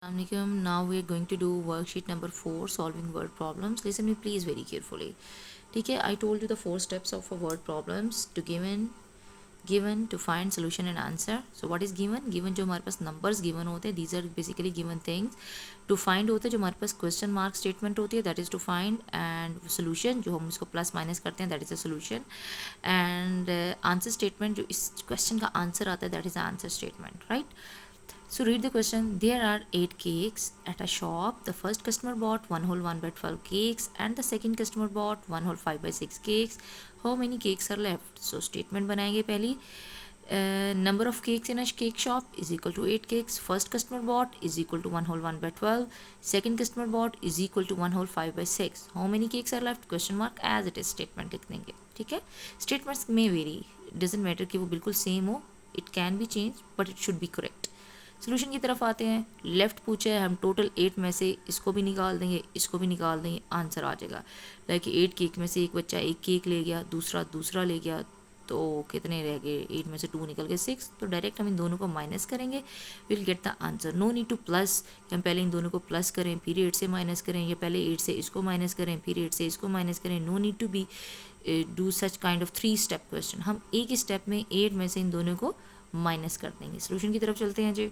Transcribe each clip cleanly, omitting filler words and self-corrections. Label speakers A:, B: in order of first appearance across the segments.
A: Assalamualaikum. Now we are going to do worksheet number 4, solving word problems. Listen me please very carefully. ठीक है, I told you the 4 steps of a word problems to given to find solution and answer. So what is given जो हमारे पास numbers given होते हैं, these are basically given things. To find होते हैं जो हमारे पास question mark statement होती है, that is to find, and solution जो हम इसको plus minus करते हैं, that is a solution, and answer statement जो इस question का answer आता है, that is the answer statement, right? So read the question. There are 8 cakes at a shop. The first customer bought 1 whole 1 by 12 cakes and the second customer bought 1 whole 5 by 6 cakes. How many cakes are left? So statement बनाएंगे पहली. Number of cakes in a cake shop is equal to 8 cakes. First customer bought is equal to 1 whole 1 by 12. Second customer bought is equal to 1 whole 5 by 6. How many cakes are left? Question mark as it is statement लिख देंगे. ठीक है. Statements may vary. Doesn't matter कि वो बिल्कुल same हो. It can be changed but it should be correct. Solution की तरफ आते हैं. लेफ्ट पूछे हम टोटल 8 में से इसको भी निकाल देंगे, इसको भी निकाल देंगे, आंसर आ जाएगा. लाइक 8 केक में से एक बच्चा एक केक ले गया, दूसरा ले गया, तो कितने रह गए? 8 में से 2 निकल गए 6. तो डायरेक्ट हम इन दोनों को माइनस करेंगे, will get the answer. No need to plus, हम पहले इन दोनों को प्लस करें फिर 8 से माइनस करें, या पहले 8 से इसको माइनस करें फिर 8 से इसको माइनस करें. No need to be do such kind of 3 step question. हम एक ही स्टेप में 8 में से इन दोनों को माइनस कर देंगे. सोल्यूशन की तरफ चलते हैं जी.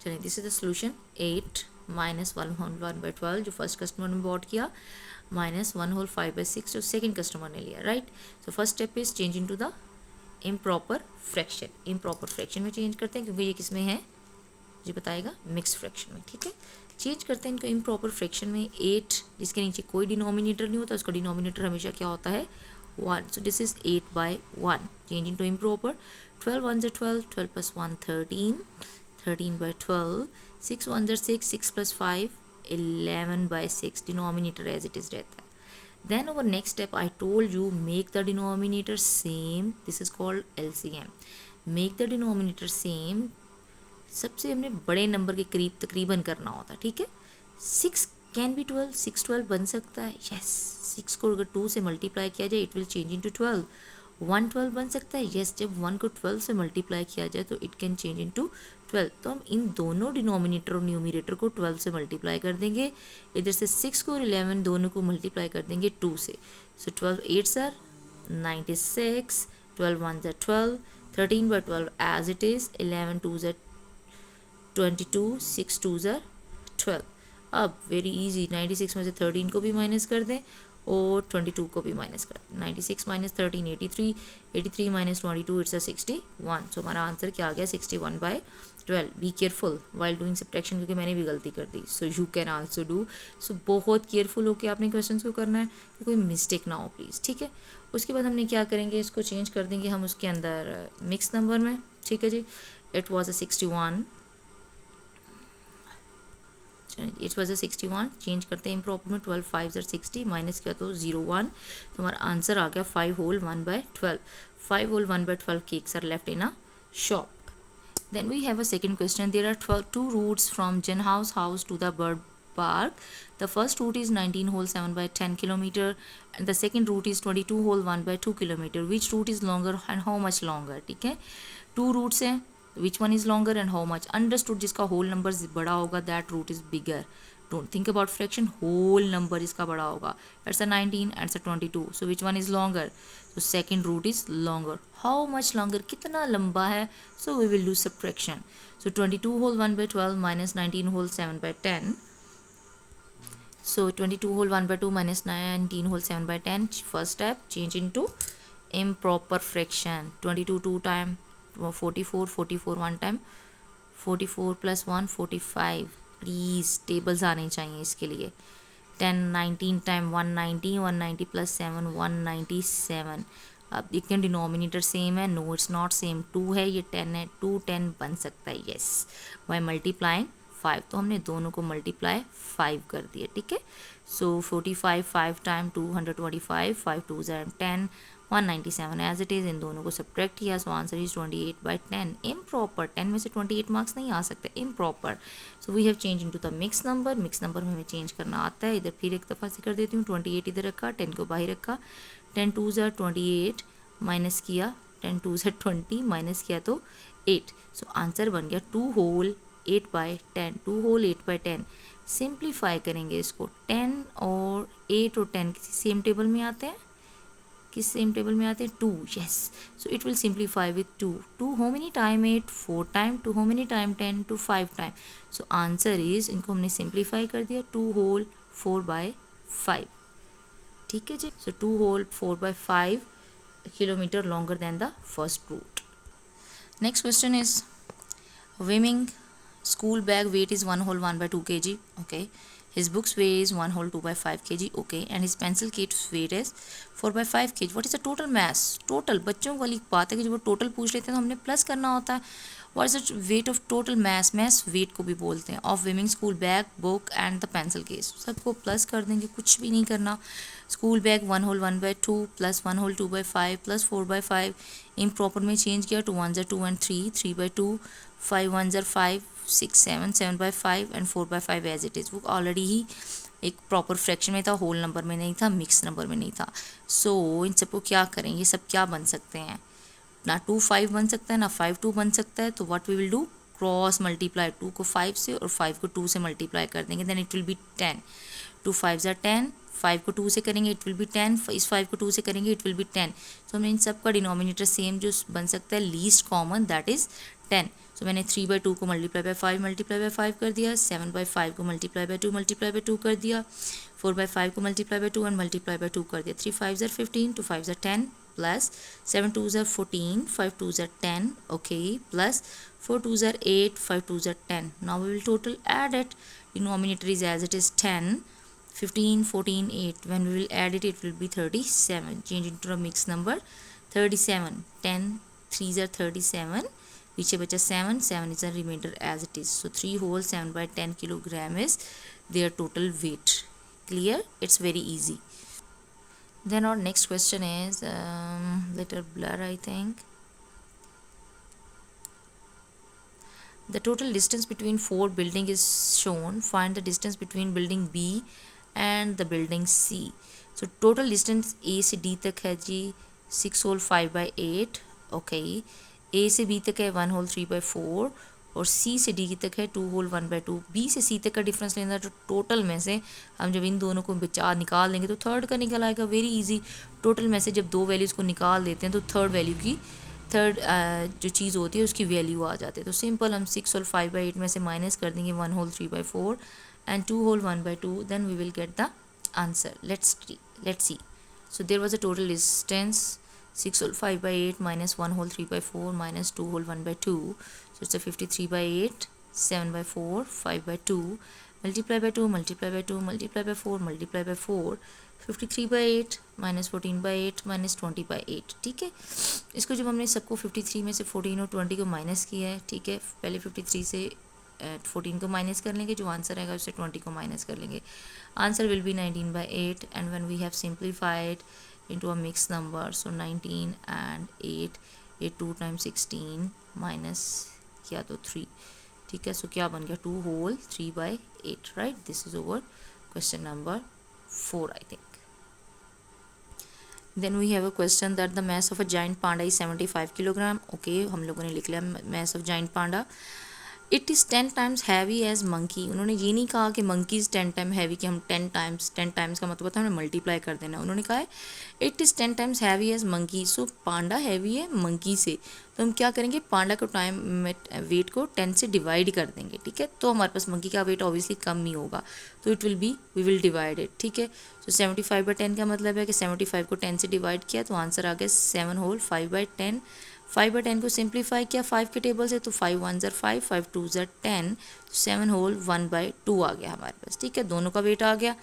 A: चलिए, this is the solution. 8 minus 1 whole 1 by 12 जो फर्स्ट कस्टमर ने बॉट किया, माइनस 1 होल 5 बाई 6 जो सेकेंड कस्टमर ने लिया, right. So first step is change into the improper fraction. Improper fraction में चेंज करते हैं क्योंकि ये किस में है जी बताएगा, मिक्स फ्रैक्शन में. ठीक है, चेंज करते हैं इनको इम्प्रॉपर फ्रैक्शन में. 8 जिसके नीचे कोई डिनोमिनेटर नहीं होता, उसका डिनोमिनेटर हमेशा क्या होता है? 1. So this is 8 by 1. Change into improper. 12 ones are 12. 12 plus 1 13. 13 by 12. 6 ones are 6. 6 plus 5 11 by 6. Denominator as it is रहता है. Then our next step, I told you, make the denominator same. This is called LCM. Make the denominator same. सबसे हमने बड़े number के करीब तकरीबन करना होता है. ठीक है, 6 कैन बी 12. 6 12 बन सकता है. यस, 6 को अगर 2 से मल्टीप्लाई किया जाए इट विल चेंज इनटू 12. 1 12 बन सकता है. यस, जब 1 को 12 से मल्टीप्लाई किया जाए तो इट कैन चेंज इनटू 12. तो हम इन दोनों डिनोमिनेटर और न्यूमिनेटर को 12 से मल्टीप्लाई कर देंगे. इधर से 6 को 11 दोनों को मल्टीप्लाई कर देंगे 2 से. सो 12 8s are 96. 12 1s are 12. 13 by 12 as it is. 11 2s are 22. 6 2s are 12. अब वेरी इजी, 96 में से 13 को भी माइनस कर दें और 22 को भी माइनस कर दें. 96 माइनस 13 83. 83 minus 22 it's 61. सो हमारा आंसर क्या आ गया? 61 by 12. Be careful while doing subtraction, क्योंकि मैंने भी गलती कर दी. So you can also do. So बहुत केयरफुल होकर आपने क्वेश्चन को करना है कि कोई मिस्टेक ना हो प्लीज़. ठीक है, उसके बाद हमने क्या करेंगे, इसको चेंज कर देंगे हम उसके अंदर मिक्स नंबर में. ठीक है जी, it was 61. It was 61. Change करते हैं इम्प्रॉपर में. 12 5s are 60 माइनस किया तो 0 1. तो हमारा आंसर आ गया 5 whole 1 by 12. 5 whole 1 by 12 cakes are left in a shop. Then we have a second question. There are 2 routes from Jenhouse house to the bird park. The first route is 19 whole 7 by 10 kilometer and the second route is 22 whole 1 by 2 kilometer. Which route is longer and how much longer? ठीक है, 2 routes हैं. Which one is longer and how much? Understood, जिसका whole number बड़ा होगा that route is bigger. Don't think about fraction. whole number इसका बड़ा होगा. It's a 19 and it's a 22. So which one is longer? So second route is longer. How much longer? कितना लंबा है? So we will do subtraction. So 22 whole 1 by 12 minus 19 whole 7 by 10. So 22 whole 1 by 2 minus 19 whole 7 by 10. First step, change into improper fraction. 22 2 time 44. 44 1 time 44 plus 1 45. Please tables आने चाहिए इसके लिए. 10 19 time 190. 190 plus 7 197. अब देखते हैं डिनोमिनेटर सेम है. No it's not same. 2 है, ये 10 है. 2 10 बन सकता है. Yes, by multiplying 5. तो हमने दोनों को मल्टीप्लाई 5 कर दिया. ठीक है, so 45 5 time 225. 5 2s are 10. 197 as it is. इन दोनों को सब्ट्रैक्ट किया. So answer is 28 by 10. Improper. 10 में से 28 मार्क्स नहीं आ सकते. Improper. So we have change into the mix number. Mix number में हमें चेंज करना आता है. इधर फिर एक दफ़ा से कर देती हूँ. 28 इधर रखा, 10 को बाहर रखा. 10 2s are 28 माइनस किया. 10 2s are 20 माइनस किया तो 8. सो आंसर बन गया 2 whole 8/10, 2 होल 8/10। सिंप्लीफाई करेंगे इसको, 10 और 8 और 10 किसी सेम टेबल में आते हैं, किस सेम टेबल में आते हैं, 2, yes. So it will simplify with 2, 2 how many time 8, 4 time, 2 how many time 10, 2 5 time. So answer is, इनको हमने सिंप्लीफाई कर दिया, 2 होल 4/5, ठीक है जी। सो 2 whole 4/5 kilometer longer than the first route. Next question is, Wiming school bag weight is 1 whole 1/2 kg. Okay. His books weighs 1 whole 2/5 kg. Okay. And his pencil case weight is 4/5 kg. What is the total mass? Total बच्चों वाली बात है कि जब वो total पूछ लेते हैं तो हमने प्लस करना होता है. What is the weight of total mass? Mass weight को भी बोलते हैं. Of Wiming school bag, book and the pencil case. सबको प्लस कर देंगे, कुछ भी नहीं करना. School bag 1 whole 1/2 plus 1 whole 2/5 plus 4/5. Improper में चेंज किया, 2 1s are 2 and 3, 3/2, 5 1s are 5, 6 7, 7/5 and 4/5 as it is. वो ऑलरेडी ही एक प्रॉपर फ्रैक्शन में था, होल नंबर में नहीं था, मिक्स नंबर में नहीं था. सो इन सबको क्या करें, ये सब क्या बन सकते हैं, ना 2 5 बन सकता है, ना 5 2 बन सकता है. तो what we will do, cross multiply, 2 को 5 से और 5 को 2 से मल्टीप्लाई कर देंगे, then it will be 10. 2 5s are 10, 5 को 2 से करेंगे इट विल बी 10, इस 5 को 2 से करेंगे इट विल बी 10. सो हमें इन सब का डिनोमिनेटर सेम जो बन सकता है, लीस्ट कॉमन, दैट इज 10. सो मैंने 3/2 को मल्टीप्लाई बाय 5 कर दिया, 7/5 को मल्टीप्लाई बाय 2 कर दिया, 4/5 को मल्टीप्लाई बाय 2 और मल्टीप्लाई बाय 2 कर दिया. 3 5s are 15, 2 5s are 10 plus 7 2s are 14, 5 2s are 10, okay, plus 4 2s are 8, 5 2s are 10. Now we will total add it. Denominator is as it is 10, 15 14 8. When we will add it, it will be 37. Change into a mixed number, 37. 10 3s are 37, पीछे बचा 7, 7 is a remainder as it is. So 3 whole 7/10 kilogram is their total weight. Clear? It's very easy. Then our next question is, letter blur I think. The total distance between 4 buildings is shown. Find the distance between building B and the building C. So total distance A से D तक है जी 6 whole 5/8. Okay. A से B तक है 1 whole 3/4 और C से D तक है 2 whole 1/2. B से C तक का डिफरेंस लेना है, तो टोटल में से हम जब इन दोनों को बचा निकाल देंगे तो थर्ड का निकल आएगा. Very easy. टोटल में से जब दो वैल्यूज़ को निकाल देते हैं तो थर्ड जो चीज़ होती है उसकी वैल्यू आ जाती है. तो सिंपल हम 6 और 5/8 में से माइनस कर देंगे 1 whole 3/4 and 2 whole 1/2. Then we will get the answer. Let's see. So there was a total distance 6 whole 5/8 minus 1 whole 3/4 minus 2 whole 1/2. So it's a 53/8, 7/4, 5/2, multiply by 2, multiply by 2, multiply by 4, multiply by 4, 53/8 minus 14/8 minus 20/8. ठीक है. इसको जब हमने सबको 53 में से 14 और 20 को माइनस किया है, ठीक है, पहले 53 से 14 को माइनस कर लेंगे, जो आंसर आएगा उससे 20 को माइनस कर लेंगे. Answer will be 19/8 and when we have simplified into a mixed number, so 19 and 8, 8 2 times 16 minus किया तो 3. ठीक है. सो क्या बन गया, 2 whole 3/8. Right. This is over question number 4 I think. Then we have a question that the mass of a giant panda is 75 kilogram. Okay, हम लोगों ने लिख लिया mass of giant panda. It is 10 times heavy as monkey. उन्होंने ये नहीं कहा कि मंकी इज़ 10 times हैवी, कि हम 10 times का मतलब होता है हमें मल्टीप्लाई कर देना. उन्होंने कहा है it is 10 times heavy as monkey. So panda heavy है मंकी से, तो हम क्या करेंगे, पांडा को टाइम वेट को 10 से डिवाइड कर देंगे. ठीक है. तो हमारे पास मंकी का वेट ऑब्वियसली कम ही होगा, तो it will be, we will divide it. ठीक है. सो 75/10 का मतलब है कि 75 को 10 से डिवाइड किया तो आंसर आ गया 7 whole 5/10. 5/10 को सिंप्लीफाई किया 5 के टेबल से, तो 5 1s are 5, 5 2s are 10, 7 whole 1/2 आ गया हमारे पास. ठीक है. दोनों का वेट आ गया.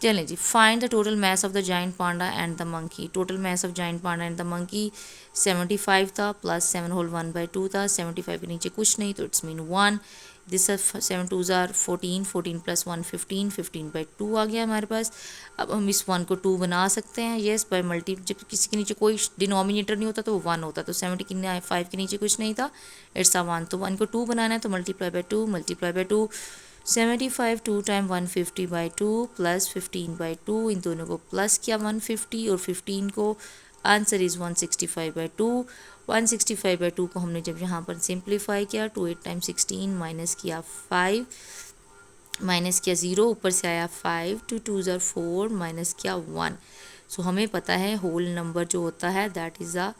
A: चलें जी. Find the total mass of the giant panda and the monkey. Total mass of giant panda and the monkey 75 था प्लस 7 whole 1/2 था. 75 के नीचे कुछ नहीं, तो it's mean 1. This 7 2s are 14, 14 plus 1 15, 15/2 आ गया हमारे पास. अब हम इस 1 को 2 बना सकते हैं. येस, बाय मल्टी, जब किसी के नीचे कोई डिनोमिनेटर नहीं होता तो वो 1 होता. तो 75 के नीचे कुछ नहीं था, इट्स अ 1. तो 1 को 2 बनाना है तो multiply by 2, multiply by 2. 75 2 time 150/2 plus 15/2. इन दोनों को प्लस किया 150 और 15 को. Answer is 165/2. 165/2 को हमने जब यहाँ पर सिंप्लीफाई किया, 2 8 टाइम्स 16 माइनस किया 5, माइनस किया 0, ऊपर से आया 5, 2 2 ज़ार 4, माइनस किया 1। सो हमें पता है होल नंबर जो होता है that is the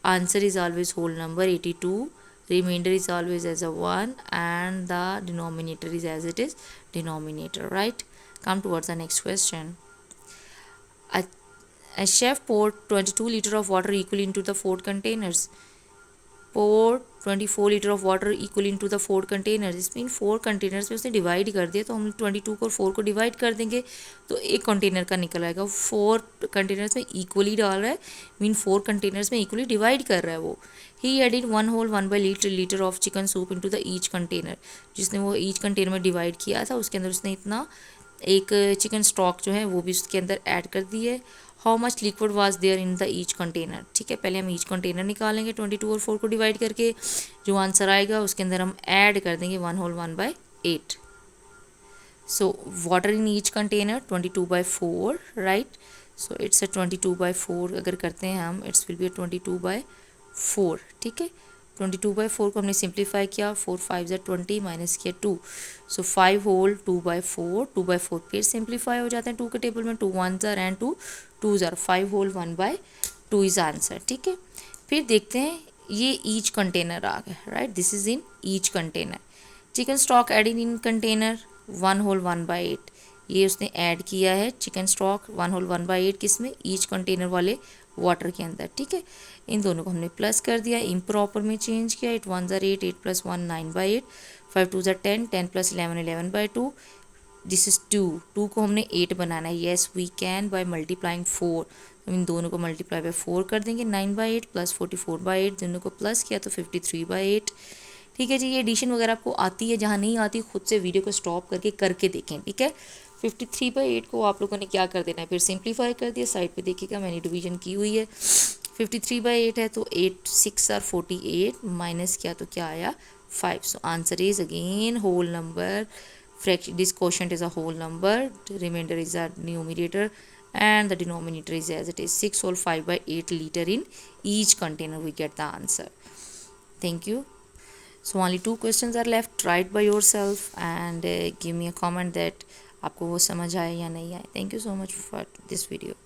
A: answer is always whole number 82, remainder is always as a 1 and the denominator is as it is denominator, right? Come towards the next question. a, a chef poured 22 liter of water equal into the 4 containers. Pour 24 litre of water equal into the 4 container. इस mean 4 containers में उसने divide कर दिया, तो हम 22 को और 4 को डिवाइड कर देंगे तो एक कंटेनर का निकल आएगा। 4 कंटेनर्स में इक्वली डाल रहा है, मीन 4 कंटेनर्स में इक्वली डिवाइड कर रहा है वो। He added 1/1 litre of chicken soup into the each container. जिसने वो ईच कंटेनर में डिवाइड किया था उसके अंदर उसने इतना एक चिकन स्टॉक जो है वो भी उसके अंदर ऐड कर दी है। How much liquid was there in the each container. ठीक है, पहले हम ईच कंटेनर निकालेंगे 22 और 4 को डिवाइड करके, जो आंसर आएगा उसके अंदर हम ऐड कर देंगे 1/8। So water in each container 22/4, right. So it's a 22/4 अगर करते हैं हम, इट्स विल बी 22/4। ठीक है, 22/4 को हमने सिंप्लीफाई किया, 4 5 ज़ा 20 माइनस किया 2, सो 5 होल 2/4, 2/4 फिर सिंप्लीफाई हो जाते हैं 2 के टेबल में, 2 1 jar and 2 2 jar, 5 whole 1/2 is answer. ठीक है, फिर देखते हैं ये ईच कंटेनर आ गया, right, this is in each container. Chicken stock added in container 1/8, ये उसने ऐड किया है चिकन स्टॉक 1/8 किस में, ईच कंटेनर वाले वाटर के अंदर। ठीक है, इन दोनों को हमने प्लस कर दिया, इम्प्रॉपर में चेंज किया। 8 1 ज़ार 8, 8 + 1 9/8, 5 2 ज़ार 10, 10 + 11 11/2, दिस इज़ 2, 2 को हमने 8 बनाना है। Yes we can by multiplying 4, हम इन दोनों को मल्टीप्लाई बाय 4 कर देंगे। 9/8 + 44/8, दोनों को प्लस किया तो 53/8। ठीक है जी, ये एडिशन वगैरह आपको आती है, जहाँ नहीं आती खुद से वीडियो को स्टॉप करके देखें। ठीक है, 53/8 को आप लोगों ने क्या कर देना है, फिर सिंप्लीफाई कर दिया, साइड पे देखिएगा मैंने डिवीजन की हुई है। 53/8 है तो 8 6 आर 48, माइनस किया तो क्या आया 5। So answer is again whole number, fraction, this quotient is a whole number, the remainder is a numerator and the denominator is as it is 6 whole 5/8 liter in each container. We get the answer. Thank you. So only 2 questions are left. Try it by yourself and give me a comment that आपको वो समझ आए या नहीं आए. Thank you so much for this video.